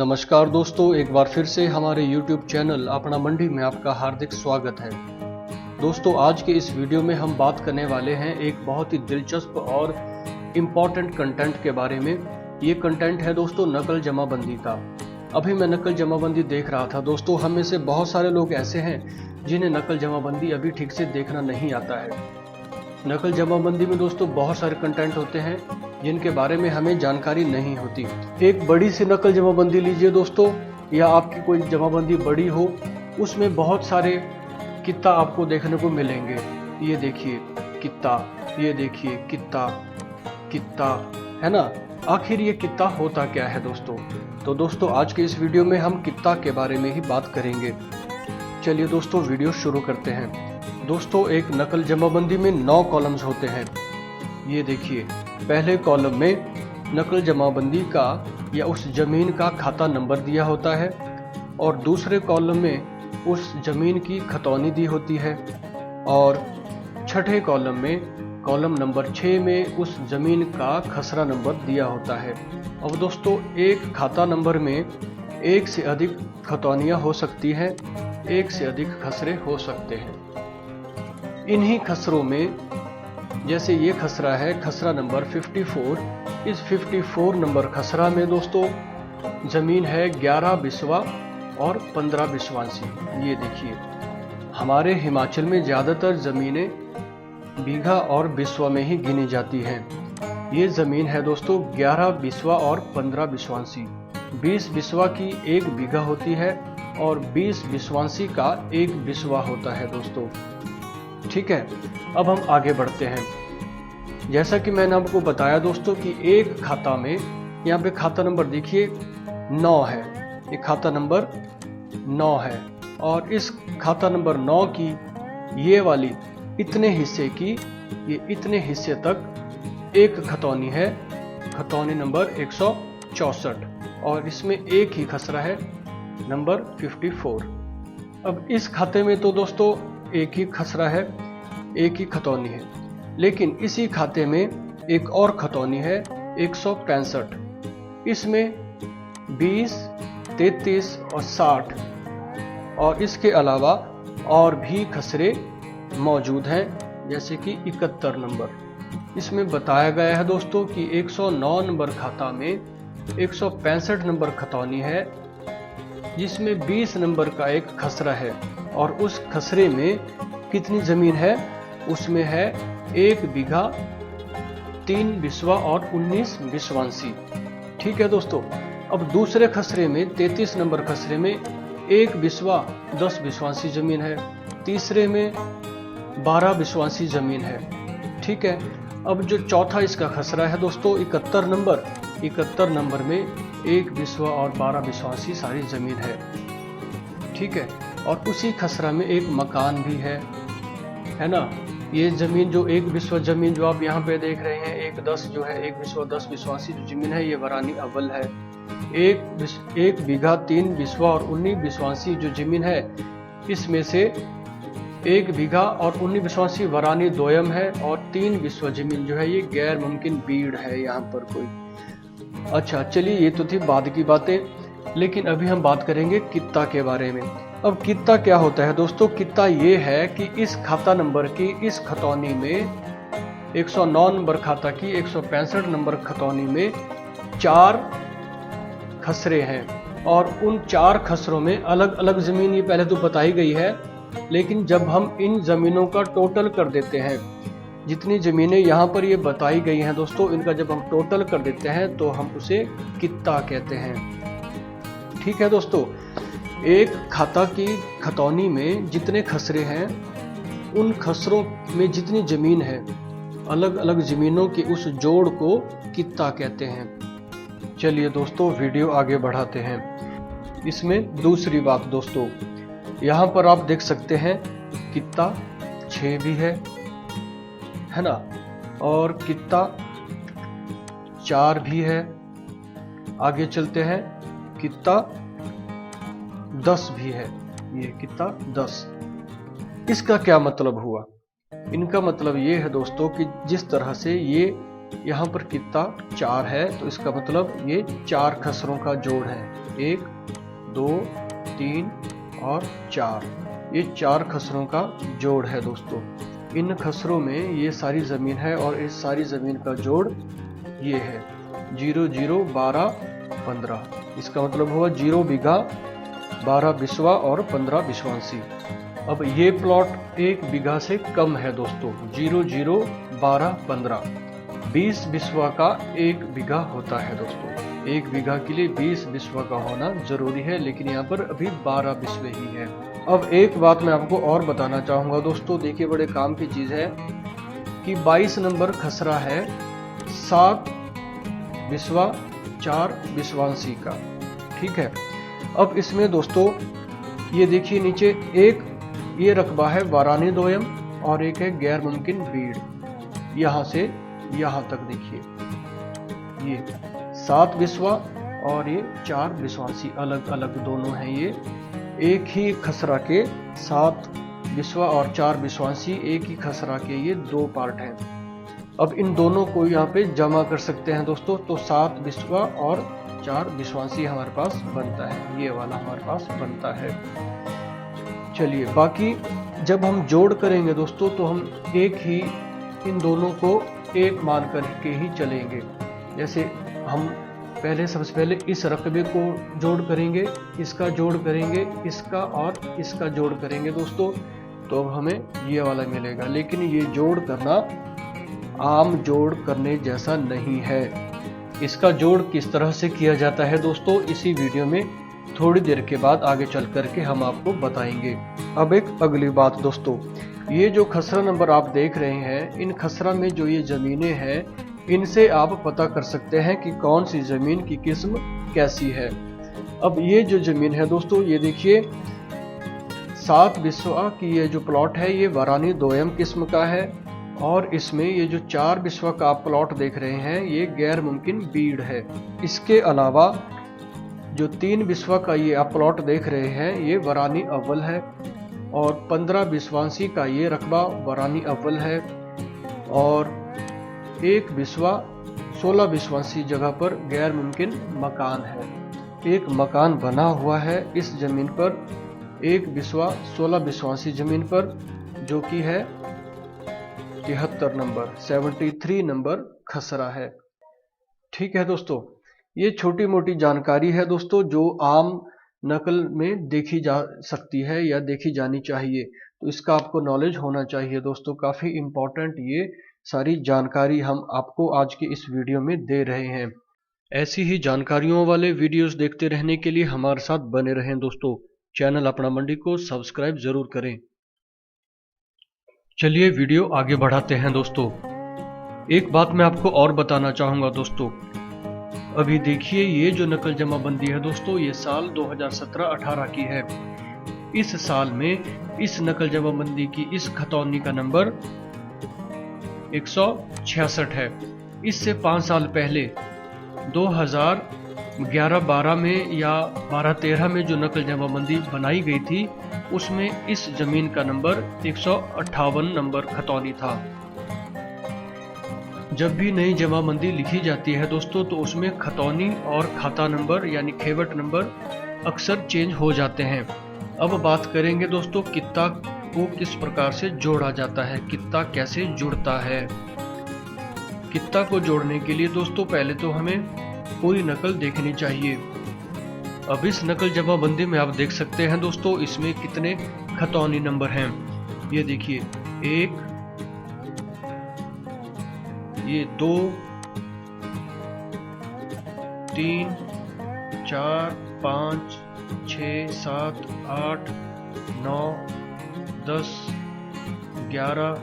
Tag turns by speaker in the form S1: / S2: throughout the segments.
S1: नमस्कार दोस्तों, एक बार फिर से हमारे YouTube चैनल अपना मंडी में आपका हार्दिक स्वागत है। दोस्तों, आज के इस वीडियो में हम बात करने वाले हैं एक बहुत ही दिलचस्प और इम्पॉर्टेंट कंटेंट के बारे में। ये कंटेंट है दोस्तों नकल जमाबंदी का। अभी मैं नकल जमाबंदी देख रहा था दोस्तों। हम में से बहुत सारे लोग ऐसे हैं जिन्हें नकल जमाबंदी अभी ठीक से देखना नहीं आता है। नकल जमाबंदी में दोस्तों बहुत सारे कंटेंट होते हैं जिनके बारे में हमें जानकारी नहीं होती। एक बड़ी सी नकल जमाबंदी लीजिए दोस्तों, या आपकी कोई जमाबंदी बड़ी हो, उसमें बहुत सारे कित्ता आपको देखने को मिलेंगे। ये देखिए कित्ता, ये देखिए कित्ता, कित्ता, है ना। आखिर ये कित्ता होता क्या है दोस्तों? तो दोस्तों आज के इस वीडियो में हम कित्ता के बारे में ही बात करेंगे। चलिए दोस्तों वीडियो शुरू करते हैं। दोस्तों एक नकल जमाबंदी में 9 कॉलम्स होते हैं। ये देखिए, पहले कॉलम में नकल जमाबंदी का या उस जमीन का खाता नंबर दिया होता है, और दूसरे कॉलम में उस जमीन की खतौनी दी होती है, और छठे कॉलम में कॉलम नंबर 6 में उस जमीन का खसरा नंबर दिया होता है। अब दोस्तों एक खाता नंबर में एक से अधिक खतौनियाँ हो सकती हैं, एक से अधिक खसरे हो सकते हैं। इन्हीं खसरों में जैसे ये खसरा है, खसरा नंबर 54। इस 54 नंबर खसरा में दोस्तों जमीन है 11 बिस्वा और 15 बिस्वांसी। ये देखिए, हमारे हिमाचल में ज़्यादातर ज़मीनें बीघा और बिस्वा में ही गिनी जाती हैं। ये ज़मीन है दोस्तों 11 बिस्वा और 15 बिस्वांसी। 20 बिस्वा की 1 बीघा होती है और 20 बिस्वांसी का 1 बिस्वा होता है दोस्तों। ठीक है, अब हम आगे बढ़ते हैं। जैसा कि मैंने आपको बताया दोस्तों कि एक खाता में, यहाँ पे खाता नंबर देखिए 9 है। ये खाता नंबर 9 है, और इस खाता नंबर 9 की ये वाली इतने हिस्से की, ये इतने हिस्से तक एक खतौनी है, खतौनी नंबर 164, और इसमें एक ही खसरा है नंबर 54। अब इस खाते में तो दोस्तों एक ही खसरा है, एक ही खतौनी है, लेकिन इसी खाते में एक और खतौनी है 165। इसमें 20, 33 और 60 और इसके अलावा और भी खसरे मौजूद हैं, जैसे कि 71 नंबर। इसमें बताया गया है दोस्तों कि 109 नंबर खाता में 165 नंबर खतौनी है, जिसमें 20 नंबर का एक खसरा है, और उस खसरे में कितनी जमीन है? उसमें है 1 बीघा 3 बिस्वा और 19 बिस्वांसी। ठीक है दोस्तों। अब दूसरे खसरे में 33 नंबर खसरे में 1 बिस्वा 10 बिस्वांसी जमीन है, तीसरे में 12 बिस्वांसी जमीन है। ठीक है। अब जो चौथा इसका खसरा है दोस्तों 71 नंबर में 1 बिस्वा और 12 बिस्वांसी सारी जमीन है। ठीक है। और उसी खसरा में एक मकान भी है ना। ये जमीन जो 1 बिस्वा जमीन जो आप यहाँ पे देख रहे हैं, 1/10 जो है, 1 बिस्वा 10 बिस्वासी जो जमीन है, ये वरानी अव्वल है। 1 बीघा 3 बिस्वा और 19 बिस्वासी जो जमीन है, इसमें से 1 बीघा और 19 बिस्वासी वरानी दोयम है, और 3 बिस्वा जमीन जो है ये गैर मुमकिन बीड़ है यहाँ पर कोई। अच्छा चलिए, ये तो थी बाद की बातें, लेकिन अभी हम बात करेंगे कित्ता के बारे में। अब कित्ता क्या होता है दोस्तों? कित्ता ये है कि इस खाता नंबर की इस खतौनी में 109 नंबर खाता की 165 नंबर खतौनी में 4 खसरे हैं, और उन 4 खसरों में अलग अलग जमीन ये पहले तो बताई गई है, लेकिन जब हम इन जमीनों का टोटल कर देते हैं, जितनी जमीनें यहाँ पर ये बताई गई हैं दोस्तों, इनका जब हम टोटल कर देते हैं तो हम उसे कित्ता कहते हैं। ठीक है दोस्तों। एक खाता की खतौनी में जितने खसरे हैं, उन खसरों में जितनी जमीन है, अलग अलग जमीनों के उस जोड़ को कित्ता कहते हैं। चलिए दोस्तों वीडियो आगे बढ़ाते हैं। इसमें दूसरी बात दोस्तों, यहाँ पर आप देख सकते हैं कित्ता 6 भी है ना, और कित्ता 4 भी है। आगे चलते हैं, कित्ता 10 भी है। ये कित्ता 10। इसका क्या मतलब हुआ? इनका मतलब ये है दोस्तों कि जिस तरह से ये यहाँ पर कितना 4 है, तो इसका मतलब ये 4 खसरों का जोड़ है। 1 2 3 और 4, ये 4 खसरों का जोड़ है दोस्तों। इन खसरों में ये सारी ज़मीन है और इस सारी ज़मीन का जोड़ ये है 0 0 12 15। इसका मतलब हुआ 0 बीघा 12 बिस्वा और 15 बिस्वांसी। अब ये प्लॉट 1 बीघा से कम है दोस्तों। 0 0 12 15 20 बिस्वा का 1 बीघा होता है दोस्तों। 1 बीघा के लिए 20 बिस्वा का होना जरूरी है, लेकिन यहाँ पर अभी 12 बिस्वे ही है। अब एक बात मैं आपको और बताना चाहूंगा दोस्तों, देखिए बड़े काम की चीज है कि 22 नंबर खसरा है 7 बिस्वा 4 बिस्वांसी का, ठीक है। अब इसमें दोस्तों ये देखिए नीचे एक ये रकबा है वारानी दोयम और एक है गैर मुमकिन बीड़। यहाँ से यहाँ तक देखिए ये 7 बिस्वा और ये 4 बिस्वांसी अलग अलग दोनों हैं। ये एक ही खसरा के 7 बिस्वा और 4 बिस्वांसी एक ही खसरा के ये 2 पार्ट हैं। अब इन दोनों को यहाँ पे जमा कर सकते हैं दोस्तों, तो 7 बिस्वा और 4 बिस्वांसी हमारे पास बनता है, ये वाला हमारे पास बनता है। चलिए बाकी जब हम जोड़ करेंगे दोस्तों तो हम एक ही इन दोनों को एक मान करके ही चलेंगे। जैसे हम पहले सबसे पहले इस रकबे को जोड़ करेंगे, इसका जोड़ करेंगे, इसका और इसका जोड़ करेंगे दोस्तों, तो हमें ये वाला मिलेगा। लेकिन ये जोड़ करना आम जोड़ करने जैसा नहीं है। इसका जोड़ किस तरह से किया जाता है दोस्तों, इसी वीडियो में थोड़ी देर के बाद आगे चल करके हम आपको बताएंगे। अब एक अगली बात दोस्तों, ये जो खसरा नंबर आप देख रहे हैं, इन खसरा में जो ये जमीनें हैं, इनसे आप पता कर सकते हैं कि कौन सी जमीन की किस्म कैसी है। अब ये जो जमीन है दोस्तों, ये देखिए 7 बिस्वा की ये जो प्लॉट है ये वारानी दोयम किस्म का है, और इसमें ये जो 4 बिस्वा का आप प्लॉट देख रहे हैं ये गैर मुमकिन बीड़ है। इसके अलावा जो 3 बिस्वा का ये आप प्लॉट देख रहे हैं ये वारानी अव्वल है, और 15 बिस्वांसी का ये रकबा वारानी अव्वल है, और 1 बिस्वा 16 बिस्वांसी जगह पर गैर मुमकिन मकान है। एक मकान बना हुआ है इस जमीन पर 1 बिस्वा 16 बिस्वांसी जमीन पर, जो कि है 73 नंबर 73 नंबर खसरा है। ठीक है दोस्तों, ये छोटी मोटी जानकारी है दोस्तों जो आम नकल में देखी जा सकती है या देखी जानी चाहिए, तो इसका आपको नॉलेज होना चाहिए दोस्तों। काफी इम्पोर्टेंट ये सारी जानकारी हम आपको आज के इस वीडियो में दे रहे हैं। ऐसी ही जानकारियों वाले वीडियोस देखते रहने के लिए हमारे साथ बने रहें दोस्तों। चैनल अपना मंडी को सब्सक्राइब जरूर करें। चलिए वीडियो आगे बढ़ाते हैं दोस्तों। एक बात मैं आपको और बताना चाहूंगा दोस्तों, अभी देखिए ये जो नकल जमाबंदी है दोस्तों, ये साल 2017-18 की है। इस साल में इस नकल जमाबंदी की इस खतौनी का नंबर 166 है। इससे 5 साल पहले 2011-12 में या 12-13 में जो नकल जमाबंदी बनाई गई थी, उसमें इस जमीन का नंबर 158 नंबर खतौनी था। जब भी नई जमाबंदी लिखी जाती है दोस्तों, तो उसमें खतौनी और खाता नंबर यानी खेवट नंबर अक्सर चेंज हो जाते हैं। अब बात करेंगे दोस्तों कित्ता को किस प्रकार से जोड़ा जाता है, कित्ता कैसे जुड़ता है। कित्ता को जोड़ने के लिए दोस्तों पहले तो हमें पूरी नकल देखनी चाहिए। अब इस नकल जमाबंदी में आप देख सकते हैं दोस्तों इसमें कितने खतौनी नंबर हैं। ये देखिए 1, ये 2, 3, 4, 5, 6, 7, 8, 9, 10, 11,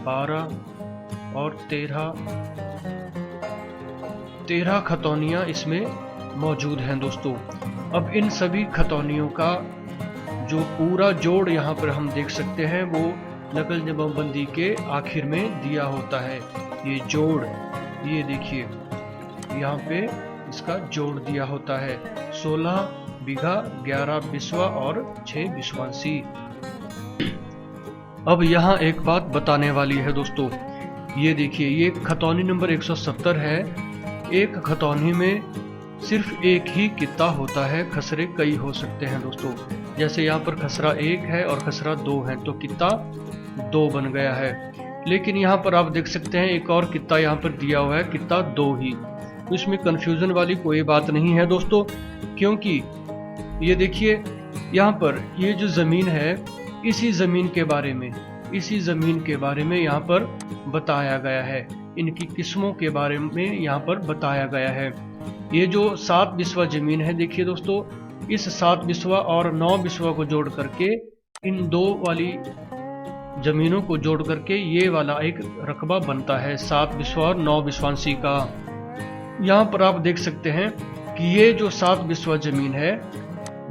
S1: 12 और 13 खतौनियाँ इसमें मौजूद हैं दोस्तों। अब इन सभी खतौनियों का जो पूरा जोड़ यहाँ पर हम देख सकते हैं वो नकल जमाबंदी के आखिर में दिया होता है। ये जोड़, ये देखिए यहाँ पे इसका जोड़ दिया होता है 16 बीघा 11 बिस्वा और 6 बिस्वांसी। अब यहाँ एक बात बताने वाली है दोस्तों, ये देखिए, ये खतौनी नंबर 170 है। एक खतौनी में सिर्फ एक ही कित्ता होता है, खसरे कई हो सकते हैं दोस्तों। जैसे यहाँ पर खसरा 1 है और खसरा 2 है, तो कित्ता 2 बन गया है। लेकिन यहाँ पर आप देख सकते हैं एक और कित्ता यहाँ पर दिया हुआ है, कित्ता 2 ही। तो इसमें कंफ्यूजन वाली कोई बात नहीं है दोस्तों, क्योंकि ये देखिए यहाँ पर ये जो ज़मीन है, इसी ज़मीन के बारे में यहाँ पर बताया गया है। इनकी किस्मों के बारे में यहाँ पर बताया गया है। ये जो 7 बिस्वा ज़मीन है, देखिए दोस्तों, इस 7 बिस्वा और 9 बिस्वा को जोड़ करके, इन 2 वाली ज़मीनों को जोड़ करके ये वाला एक रकबा बनता है 7 बिस्वा और 9 बिस्वांशी का। यहाँ पर आप देख सकते हैं कि ये जो 7 बिस्वा ज़मीन है,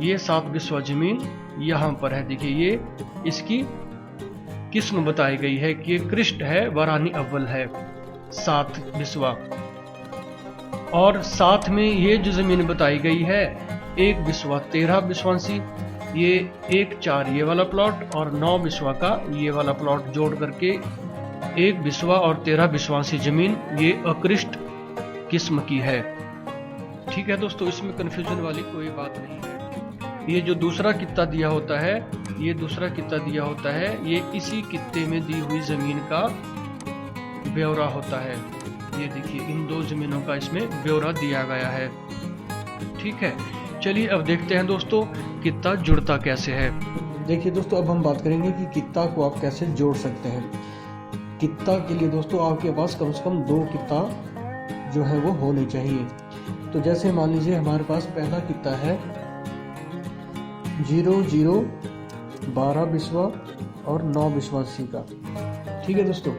S1: ये 7 बिस्वा ज़मीन यहाँ पर है। देखिए, ये इसकी किस्म बताई गई है कि ये कृष्ट है, वरानी अव्वल है, 7 बिस्वा। और साथ में ये जो ज़मीन बताई गई है, 1 बिस्वा 13 बिस्वांशी, ये 1-4 ये वाला प्लॉट और 9 बिस्वा का ये वाला प्लॉट जोड़ करके 1 बिस्वा और 13 बिस्वांशी ज़मीन ये अकृष्ट किस्म की है। ठीक है दोस्तों, इसमें कन्फ्यूजन वाली कोई बात नहीं है। ये जो दूसरा कित्ता दिया होता है, ये इसी कित्ते में दी हुई ज़मीन का ब्यौरा होता है। ये देखिए, इन 2 ज़मीनों का इसमें ब्यौरा दिया गया है। ठीक है, चलिए अब देखते हैं दोस्तों कित्ता जुड़ता कैसे है।
S2: देखिए दोस्तों, अब हम बात करेंगे कि कित्ता को आप कैसे जोड़ सकते हैं। कित्ता के लिए दोस्तों आपके पास कम से कम 2 कित्ता जो है वो होने चाहिए। तो जैसे मान लीजिए हमारे पास पहला कित्ता है 0-0 12 बिस्वा और 9 बिस्वांशी का। ठीक है दोस्तों,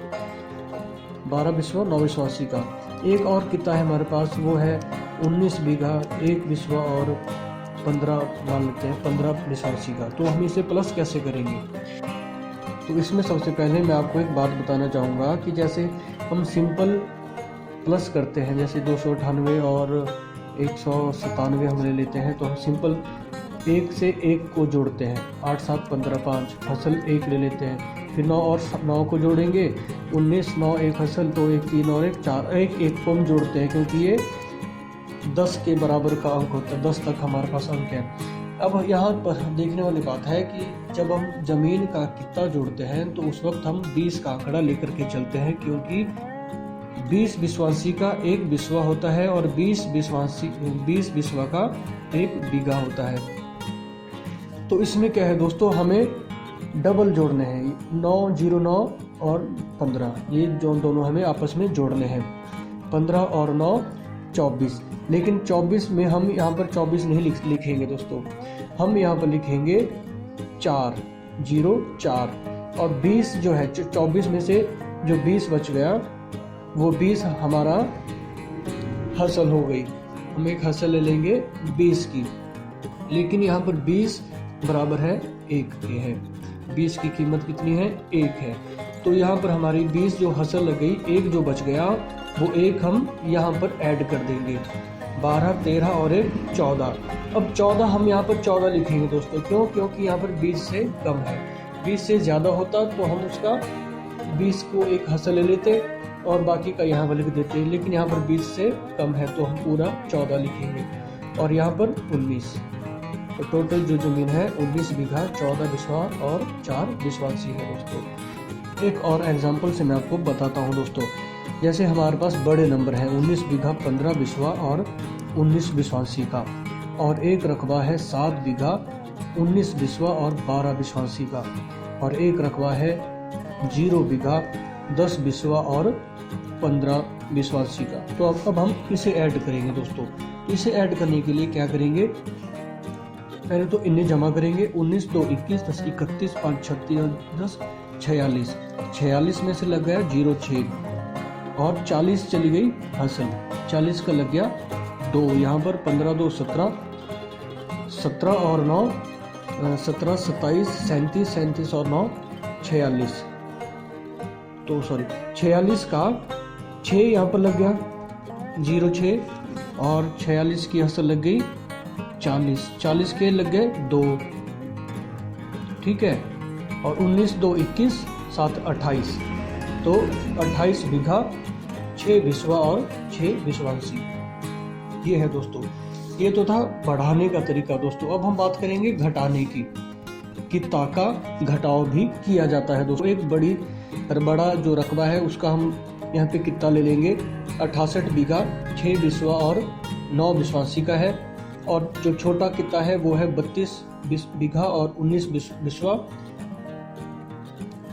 S2: 12 बिस्वा 9 बिस्वांशी का। एक और कित्ता है हमारे पास, वो है 19 बीघा 1 बिस्वा और 15 मान लेते हैं 15 बिस्वांशी का। तो हम इसे प्लस कैसे करेंगे? तो इसमें सबसे पहले मैं आपको एक बात बताना चाहूँगा कि जैसे हम सिंपल प्लस करते हैं, जैसे 298 और 197 हम ले लेते हैं, तो हम सिंपल 1 से 1 को जोड़ते हैं, 8 7 15 5 फसल 1 ले लेते हैं। फिर 9 और 9 को जोड़ेंगे, 19 9 1 फसल, तो 1 3 और 1 4, 1 को हम जोड़ते हैं क्योंकि ये 10 के बराबर का अंक होता है, 10 तक हमारे पास अंक है। अब यहाँ पर देखने वाली बात है कि जब हम ज़मीन का कित्ता जोड़ते हैं तो उस वक्त हम 20 का आंकड़ा लेकर के चलते हैं, क्योंकि 20 बिस्वांशी का 1 बिस्वा होता है और 20 बिस्वा का 1 बीघा होता है। तो इसमें क्या है दोस्तों, हमें डबल जोड़ने हैं, 9 0 9 और 15, ये जो दोनों हमें आपस में जोड़ने हैं। 15 और 9 24, लेकिन 24 में हम यहाँ पर 24 नहीं लिखेंगे दोस्तों, हम यहाँ पर लिखेंगे 4 0 4। और 20 जो है 24 में से जो 20 बच गया, वो 20 हमारा हासिल हो गई। हम एक हासिल ले लेंगे 20 की, लेकिन यहाँ पर 20 बराबर है 1 के है। 20 की कीमत कितनी है? 1 है। तो यहाँ पर हमारी 20 जो हासिल लग गई, 1 जो बच गया, वो 1 हम यहाँ पर ऐड कर देंगे। 12 13 और 1 14। अब 14 हम यहाँ पर 14 लिखेंगे दोस्तों, क्यों? क्योंकि यहाँ पर 20 से कम है। 20 से ज़्यादा होता तो हम उसका 20 को एक हासिल ले लेते और बाकी का यहाँ पर लिख देते, लेकिन यहाँ पर 20 से कम है तो हम पूरा 14 लिखेंगे। और यहाँ पर 19, तो टोटल जो ज़मीन है 19 बीघा 14 बिस्वा और 4 बिस्वांशी है दोस्तों। एक और एग्जांपल से मैं आपको बताता हूँ दोस्तों, जैसे हमारे पास बड़े नंबर है 19 बीघा 15 बिस्वा और 19 बिस्वांशी का, और एक रकबा है 7 बीघा 19 बिस्वा और 12 बिस्वांशी का, और एक रकबा है 0 बीघा 10 बिस्वा और 15 बिस्वांशी का। तो अब हम इसे ऐड करेंगे दोस्तों। इसे ऐड करने के लिए क्या करेंगे, पहले तो इन्हें जमा करेंगे। 19 2 21 10 31 5 36 10 46, 46 में से लग गया 0 6 और 40 चली गई हासिल, 40 का लग गया 2, यहाँ पर 15 2 17, 17 और 9 17 27 37 37 और 9 46, तो सॉरी 46 का 6 यहाँ पर लग गया 0 6 और 46 की हासिल लग गई 40, 40 के लग गए 2, ठीक है। और 19 2 21 7 28, तो तो 28 बीघा 6 बिस्वा और 6 बिस्वांशी। ये है दोस्तों, ये तो था बढ़ाने का तरीका दोस्तों। अब हम बात करेंगे घटाने की। कित्ता का घटाव भी किया जाता है दोस्तों। एक बड़ा जो रकबा है उसका हम यहाँ पे कित्ता ले लेंगे। 68 बीघा 6 बिस्वा और 9 बिस्वांशी का है। और जो छोटा कित्ता है वो है 32 बीघा और 19 बिस्वा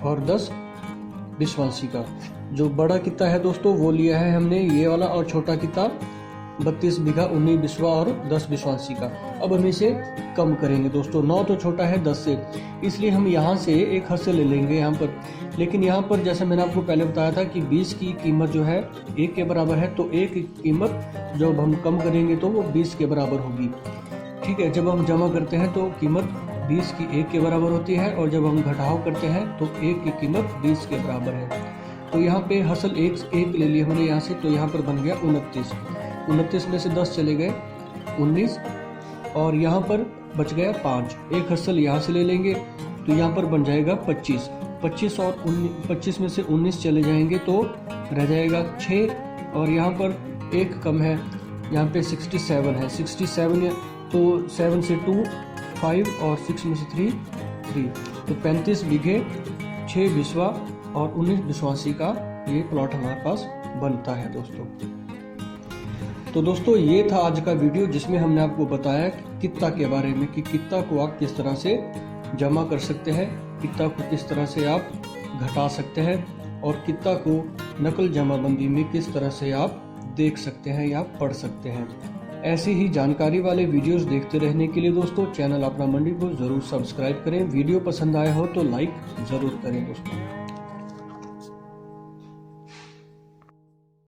S2: और 10 बिस्वांशी का। जो बड़ा कित्ता है दोस्तों वो लिया है हमने ये वाला, और छोटा कित्ता 32 बीघा 19 बिस्वा और 10 बिस्वांशी का। अब हम इसे कम करेंगे दोस्तों। 9 तो छोटा है 10 से, इसलिए हम यहाँ से एक हद से ले लेंगे यहाँ पर। लेकिन यहाँ पर जैसे मैंने आपको पहले बताया था कि 20 की कीमत जो है 1 के बराबर है, तो 1 की कीमत जब हम कम करेंगे तो वो 20 के बराबर होगी। ठीक है, जब हम जमा करते हैं तो कीमत 20 की 1 के बराबर होती है, और जब हम घटाव करते हैं तो 1 की कीमत 20 के बराबर है। तो यहाँ पे हसल एक ले लिया हमने यहाँ से, तो यहाँ पर बन गया 29 में से 10 चले गए 19, और यहाँ पर बच गया 5। एक हसल यहाँ से ले लेंगे तो यहाँ पर बन जाएगा 25 और 25 में से 19 चले जाएंगे तो रह जाएगा 6, और यहाँ पर एक कम है, यहाँ पे 67 है। 67 तो 7 से 2 5 और 6 में से 3, तो 35 बीघे 6 बिस्वा और 19 बिस्वांशी का ये प्लॉट हमारे पास बनता है दोस्तों। तो दोस्तों ये था आज का वीडियो, जिसमें हमने आपको बताया कित्ता के बारे में कि कित्ता को आप किस तरह से जमा कर सकते हैं, कित्ता को किस तरह से आप घटा सकते हैं, और कित्ता को नकल जमाबंदी में किस तरह से आप देख सकते हैं या पढ़ सकते हैं। ऐसी ही जानकारी वाले वीडियोस देखते रहने के लिए दोस्तों चैनल अपना मंडी को ज़रूर सब्सक्राइब करें। वीडियो पसंद आया हो तो लाइक ज़रूर करें दोस्तों।